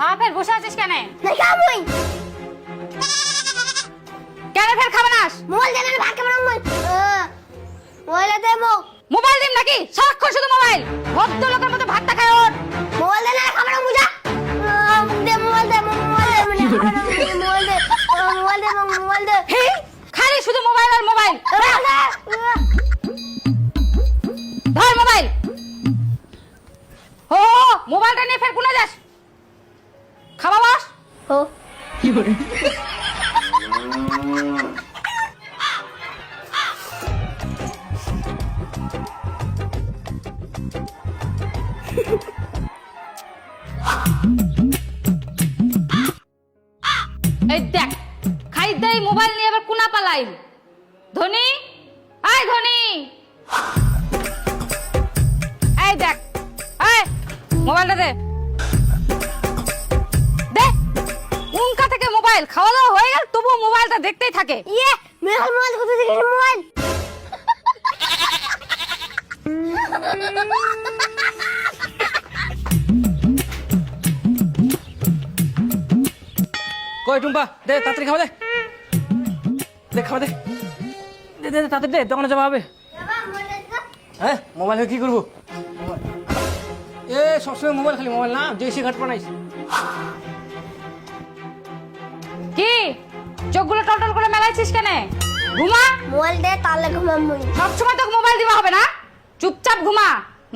হ্যাঁ ফের বসে আছিস কেন? দেখি আমি কেন ফের খাবে না? মোবাইল দেন ভাত খাবো না মোবাইল দে মোবাইল দিম নাকি? সারাক্ষণ শুধু মোবাইল। ভদ্র লোকের মতো ভাতটা খায় ওর। মোবাইল দেন খাবো না মুজা দে মোবাইল দে মোবাইল দে হে খালি শুধু মোবাইল আর মোবাইল। ধর মোবাইল। ও মোবাইলটা নিয়ে ফের কোনে যাস? খাওয়া বস। ও কি করে এই দেখ খাই দেই মোবাইল নিয়ে আবার কোনা পালাই। ধনী আয় ধনী এই দেখ এই মোবাইলটা দে দে উনকা থেকে মোবাইল খাওয়া দাওয়া হয়ে গেল তবু মোবাইলটা দেখতেই থাকে। ইয়ে মেহাল মোবাইল কোথা থেকে মোবাইল কই টুম্পা দে তাড়াতাড়ি খাওয়া দে দে খাওয়া দে দে দে তাড়াতাড়ি দে দোকানে যাওয়া হবে। হ্যাঁ মোবাইল কি করবো? এ সবসময় মোবাইল খালি মোবাইল না জেসি ঘাট বানাইস। কি চোখগুলো টলটল করে মেলাইছিস কেন? ঘুমা। মোবাইল দে তাহলে ঘুমাবো সবসময় তোকে মোবাইল দিবা হবে না, চুপচাপ ঘুমা।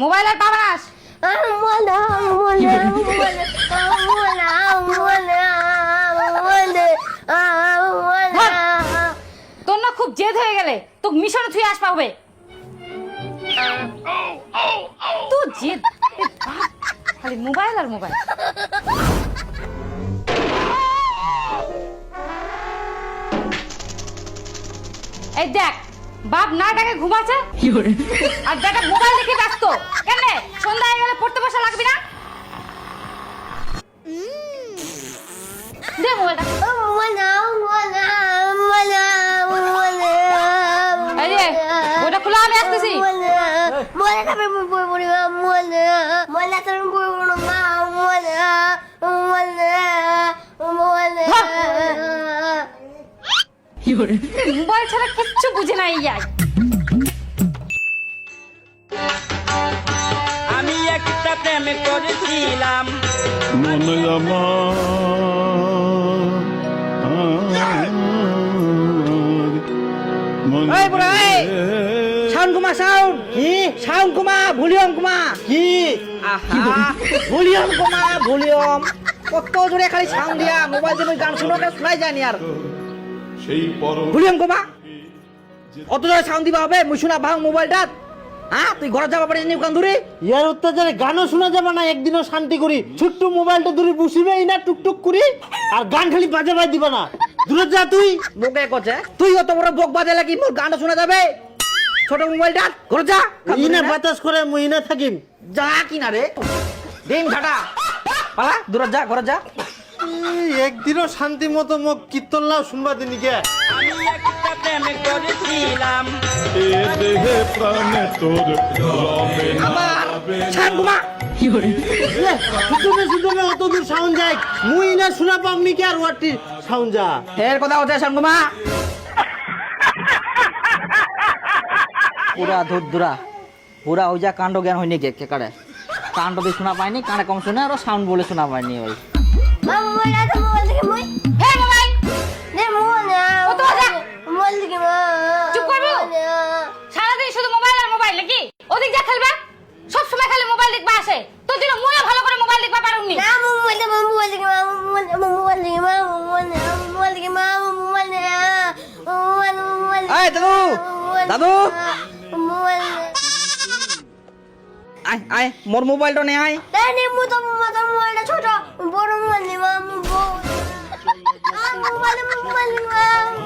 মোবাইল আর পাবা না। মোবাইল দে মোবাইল দে মোবাইল দে মোবাইল দে তোর না খুব জেদ হয়ে গেলে তোকে মিশনে থুই আসবা হবে। তো জেদ খালি মোবাইল আর মোবাইল। এই দেখ বাপ না ডাকে ঘুমাচ্ছে কি করে আর বেটা মোবাইল দেখে ব্যস্ত কেন? সন্ধ্যা হয়ে গেলে পড়তে বসা লাগবে না? দে মোবাইলটা। এই যে ওটা খোলা আমি আসতেছি। কি করে মোবাইল ছাড়া কিচ্ছু বুঝে নাই ইয়াই। আমি একটা প্রেম করেছিলাম মনে এই বুড়া এই সাউন্ড কমা সাউন্ড কি সাউন্ড কমা ভলিউম কমা কি আহা ভলিউম কমা ভলিউম কত জোরে খালি সাউন্ড দিয়া মোবাইল দিয়ে গান শুনো না শোনাই যায় না আর সেই পরম ভলিউম কমা অত জোরে সাউন্ড দিবা হবে মুই শোনা ভাঙ মোবাইলটা। হ্যাঁ তুই ঘরে যাবা পারিস নি কান দূরে ইয়ার অত্যাচারে গানও শোনা যাবে না, একদিনও শান্তি করি ছোট্ট মোবাইলটা দূরে বসিবেই না টুকটুক করি আর গান খালি বাজে বাজ দিবা না। দূরে যা তুই বকে কছে তুই অত বড় বক বাজালে কি মোর গানটা শোনা যাবে? ছোট মোবাইলটা ঘরে যা ইনা বাতাস করে মুই না থাকিম যা কিনা রে ডিম ঝাটা পালা দূরে যা ঘরে যা। একদিনও শান্তি মতো মোক কীর্তনলাও শুনবা দিনি কে আমি একটা প্রেম করেছিলাম এ দেহে প্রাণে তোর রবে না রবে না। সাউন্ড কমা কি করে শুধুমে শুধুমে অত দূর সাউন্ড যায় মুই না শোনা পাবনি কে আর ওয়াটি সাউন্ড যা এর কথা হচ্ছে সাউন্ড কমা পুরা ধুরা পুরা ওই যা কাণ্ড জ্ঞান হয়নি কে কাড়ে কাণ্ড দিয়ে শোনা পাইনি কানে কম শুনে আর সাউন্ড বলে শোনা পাইনি ওই হে মোবাইল কত বাজে? চুপ করবো? সারাদিন শুধু মোবাইল আর মোবাইল নাকি? ওদিক যা খেলবা সব সময় খালি মোবাইল দেখবা আসে। তোর জন্য মুইও ভালো করে মোবাইল দেখবা পারুনি। এই দাদু দাদু আয় আয় মোর মোবাইলটা নে আয় ছোট বড়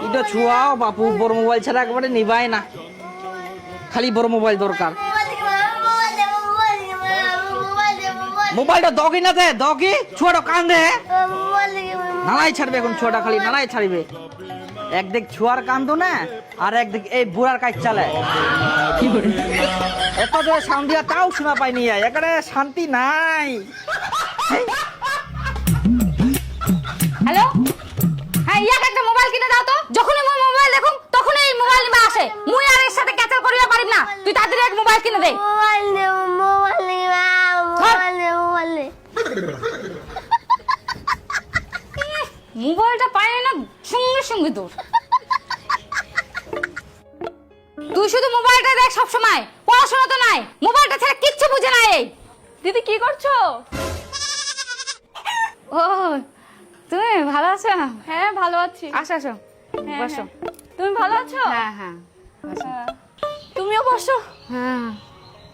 এটা ছুয়াও বাপু বড় মোবাইল ছাড়া একবারে নিবাই না খালি বড় মোবাইল দরকার মোবাইলটা দগি না দে দগি ছুয়াটা কান দে নালাই ছাড়বে এখন ছুয়াটা খালি নালাই ছাড়বে একদিক ছুয়ার কান্দো না আর একদিক এই বুড়ার কাজ চালায় কি করে এত জোরে সাউন্ড দিয়া তাও শোনা পাইনি একেবারে শান্তি নাই দে। মোবাইল দে, মোবাইল দে, মোবাইল দে, মোবাইল দে। মোবাইলটা পাই না সঙ্গে সঙ্গে দৌড়। তুই শুধু মোবাইলটা দেখ সব সময়, পড়াশোনা তো নাই, মোবাইলটা ছাড়া কিচ্ছু বুঝে না এই। দিদি কি করছো? ও তুমি ভালো আছো? হ্যাঁ ভালো আছি। আসো আসো হ্যাঁ, বসো। হ্যাঁ। তুমি ভালো আছো? হ্যাঁ হ্যাঁ বসো। তুমিও বসো। হ্যাঁ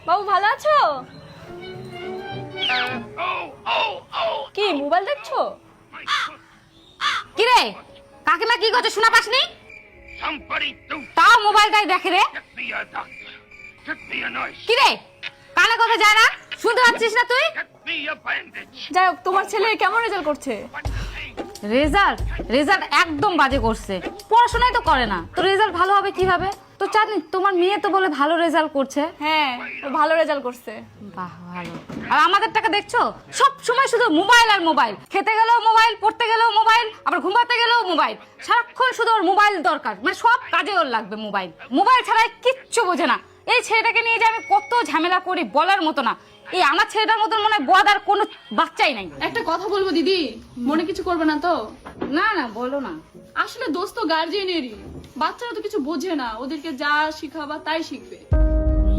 বাবু ভালো আছো? কি মোবাইল দেখছো? কি রে কাকিমা কি করছে শোনা পাসনি? তাও মোবাইলটাই দেখে রে। কি রে কানে কথা যায় না, শুনতে পাচ্ছিস না তুই? যাই হোক, তোমার ছেলে কেমন রেজাল্ট করছে? রেজাল্ট একদম বাজে করছে, পড়াশোনাই তো করে না, তো রেজাল্ট ভালো হবে কিভাবে? তো জানি তোমার মেয়ে তো বলে ভালো রেজাল্ট করছে। হ্যাঁ ও ভালো রেজাল্ট করছে। বাহ ভালো। আর আমাদের টাকা দেখছো, সব সময় শুধু মোবাইল আর মোবাইল, খেতে গেলেও মোবাইল, পড়তে গেলেও মোবাইল, আবার ঘুমাতে গেলেও মোবাইল, সারাক্ষণ শুধু ওর মোবাইল দরকার, মানে সব কাজে ওর লাগবে মোবাইল। মোবাইল ছাড়া কিচ্ছু বোঝে না। এই ছেলেটাকে নিয়ে যে আমি কত ঝামেলা করি বলার মতো না। এই আমার ছেলেটার মতন মনে হয় বদ আর কোনো বাচ্চাই নাই। একটা কথা বলবো দিদি, মনে কিছু করবে না তো? না না বলো না। আসলে দোষ তো গার্জিয়ানেরই, বাচ্চারা তো কিছু বোঝে না, ওদেরকে যা শিখাবা তাই শিখবে।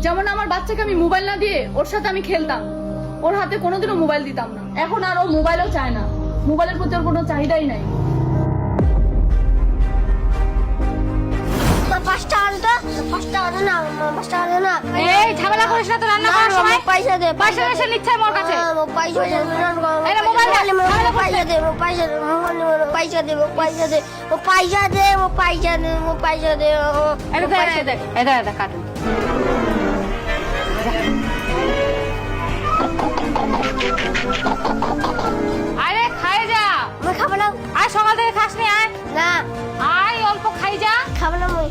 যেমন আমার বাচ্চাকে আমি মোবাইল না দিয়ে ওর সাথে আমি খেলতাম, ওর হাতে কোনোদিনও মোবাইল দিতাম না। এখন আর ও মোবাইলও চায় না, মোবাইলের প্রতি ওর কোনো চাহিদাই নাই। পাঁচটা আনতো, পাঁচটা আনো না, পাঁচটা আনো না। এই ঝামেলা করিস না তো রান্না করার সময়। পয়সা দে, পয়সা এসে নিচ্ছে মোর কাছে। পয়সা দে, এই নে মোবাইল দে, ঝামেলা করিস পয়সা না। দে, পয়সা দে, পয়সা দে, পয়সা দে, পয়সা দে, পয়সা দে, পয়সা দে। এই দেখ এই দেখ এই দেখ দেখ কাটুন। আরে খাই যা। আমি খাবো না। আয় সকাল থেকে খাসনি, আয় না আয় অল্প খাই যা। খাবো না আমি।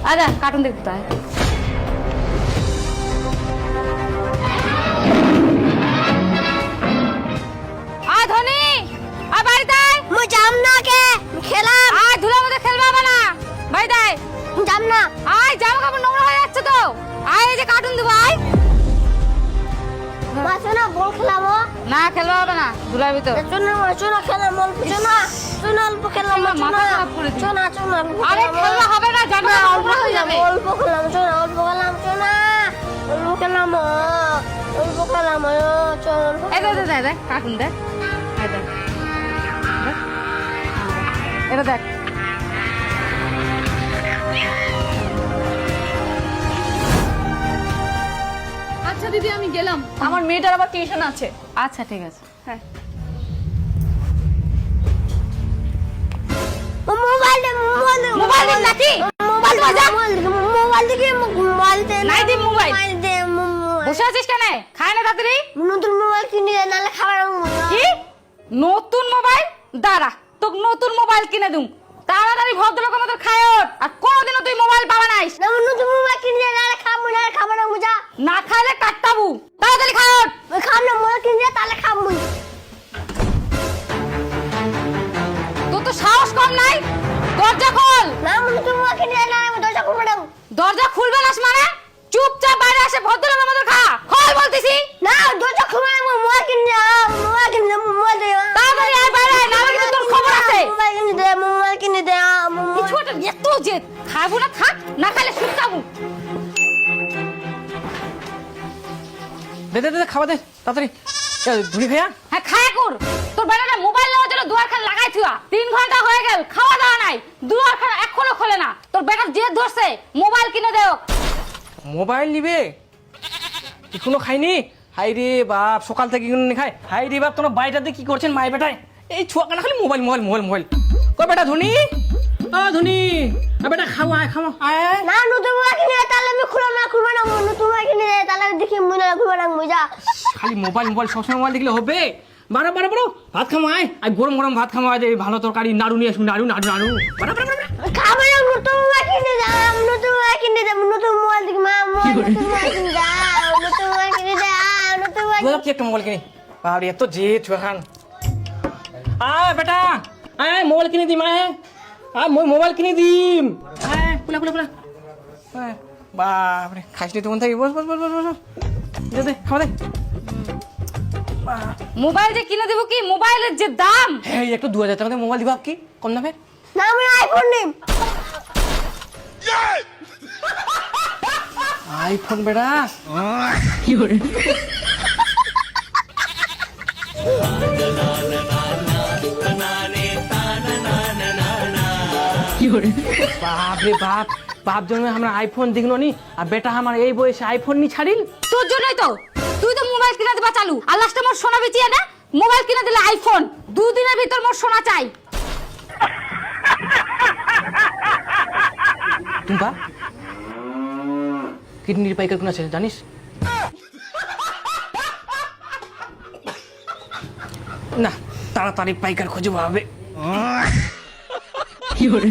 আরে কার্টুন দেখতে আয়। আয় ধনী আয় বাড়িতে আয়। মুই যাম না কে, খেলাম। আয় ধুলার মধ্যে খেলবা না বাড়িতে আয়। যাম না। আয় জামা কাপড় নোংরা হয়ে যাচ্ছে তো। আয় এই যে কার্টুন দেবো আয়। চুনা বল খেলাবো না খেলবা হবে না ধুলার ভিতর। চুনা খেলাম অল্প, চুনা অল্প খেলাম। মাথা খারাপ করে দিই। চুনা আরে খেলবা হবে না, জামা নোংরা হয়ে যাবে। অল্প খেলাম, চুনা অল্প খেলাম, চুনা অল্প খেলাম, অল্প খেলাম, চুনা। এই দেখ দেখ দেখ কার্টুন দেখ, এই দেখ দেখ। এটা দেখ। আচ্ছা দিদি আমি গেলাম, আমার মেয়েটার আবার টিউশন আছে। আচ্ছা ঠিক আছে। হ্যাঁ মোবাইল দে, মোবাইল দে, মোবাইল দে নাকি? মোবাইল দে, মোবাইল দে, মোবাইল দে, নাই দি মোবাইল। মোবাইল দে, বসে আছিস কেন? খায় না তাড়াতাড়ি। নতুন মোবাইল কিনে দে, নাহলে খাবার কি নতুন মোবাইল? দাঁড়া তোকে নতুন মোবাইল কিনে দুম, তাড়াতাড়ি ভদ্রলোকের মতো খায় ওঠ। আর কোনোদিনও তুই মোবাইল পাবা নাইস। নতুন মোবাইল কিনে দে, নাহলে খাবো না, খাবার মুজা। না খাইলে কাটতাবু, তাড়াতাড়ি খায় ওঠ। খাম না, মোবাইল কিনে দে, তাহলে খাবো। তোর তো সাহস কম নাই, দরজা খোল। না নতুন মোবাইল কিনে দে, না আমি দরজা খুলবো না। দরজা খুলবে না মানে? চুপচাপ বাইরে আসে ভদ্রলোকের মতো খা। খোল বলতেছি। না দরজা খুলবো না, মোবাইল কিনে দে, মোবাইল কিনে দে, মোবাইল দে। তাড়াতাড়ি আয় বাইরে আয়, নাহলে কিন্তু তোর খবর আছে। মোবাইল কিনে দে, মোবাইল কিনে দে, কিছু একটা এত জেদ, খাবো না থাক, না খাইলে শুকাবো। দে দে দে খাওয়া দে তাড়াতাড়ি। ধুনি খাইয়া হ্যাঁ খায় কর। তোর বেটাটা মোবাইল নেওয়ার জন্য দুয়ার খান লাগাই থুয়া 3 ঘন্টা হয়ে গেল, খাওয়া দাওয়া নাই, দুয়ার খান এখনো খোলে না। তোর বেটার জেদ ধরছে, মোবাইল কিনে দেও। মোবাইল নিবে, এখনো খাইনি? হাই রে বাপ, সকাল থেকে এখনো খাই। হাই রে বাপ, তোমার বাড়িটাতে কি করছেন মাই বেটায়? এই ছুয়া কানা খালি মোবাইল মোবাইল মোবাইল মোবাইল। কই বেটা ধনী, ও ধনী, বেটা খাওয়া আয়, খাওয়া আয়। না নতুন মোবাইল কিনে দে, তাহলে আমি খুলবো না, নতুন মোবাইল কিনে দে, তাহলে দেখি মুনা খুলবো না মুজা। খালি মোবাইল মোবাইল, সবসময় মোবাইল দেখলে হবে? বারো বারো বারো ভাত খাওয়া আয়, আর গরম গরম ভাত খাওয়া আয়, ভালো তরকারি নাড়ু নিয়ে আসুন, নাড়ু নাড়ু নাড়ু। বারো বারো বারো। খাবো না, নতুন মোবাইল কিনে দে, নতুন মোবাইল কিনে দে, নতুন মোবাইল দেখি মা, নতুন মোবাইল কিনে দে, নতুন মোবাইল কিনে দে, নতুন মোবাইল। তুই একটা মোবাইল কিনে। বাবা এত যে ছুয়া খান। আয় বেটা আয়, মোবাইল কিনে দিম। আয় আয়, মোবাইল কিনে দিম। আয় পুলা পুলা পুলা। আয় বাপরে খাইস নি তখন থাকি বস বস বস বস বস দে দে খাওয়া দে মোবাইল যে কিনে দেবো কি, মোবাইলের যে দাম। হ্যাঁ একটু 2000 টাকা দিয়ে মোবাইল দিবা কি কম দামে? না আমি আইফোন নিম। আইফোন বেটা কি করে কি করে বাপ রে বাপ, বাপ জন্য আমরা আইফোন দেখলো নি আর বেটা আমার এই বয়সে আইফোন নি ছাড়িল। তোর জন্যই তো, তুই তো মোবাইল কিনে দিবা চালু, আর লাস্টে মোর সোনা বেচিয়ে না মোবাইল কিনে দিলে আইফোন। 2 দিনের ভিতর মোর সোনা চাই। টুম্পা কিডনির পাইকার কোন আছে জানিস? না তাড়াতাড়ি পাইকার খুঁজে পাবে। কি করে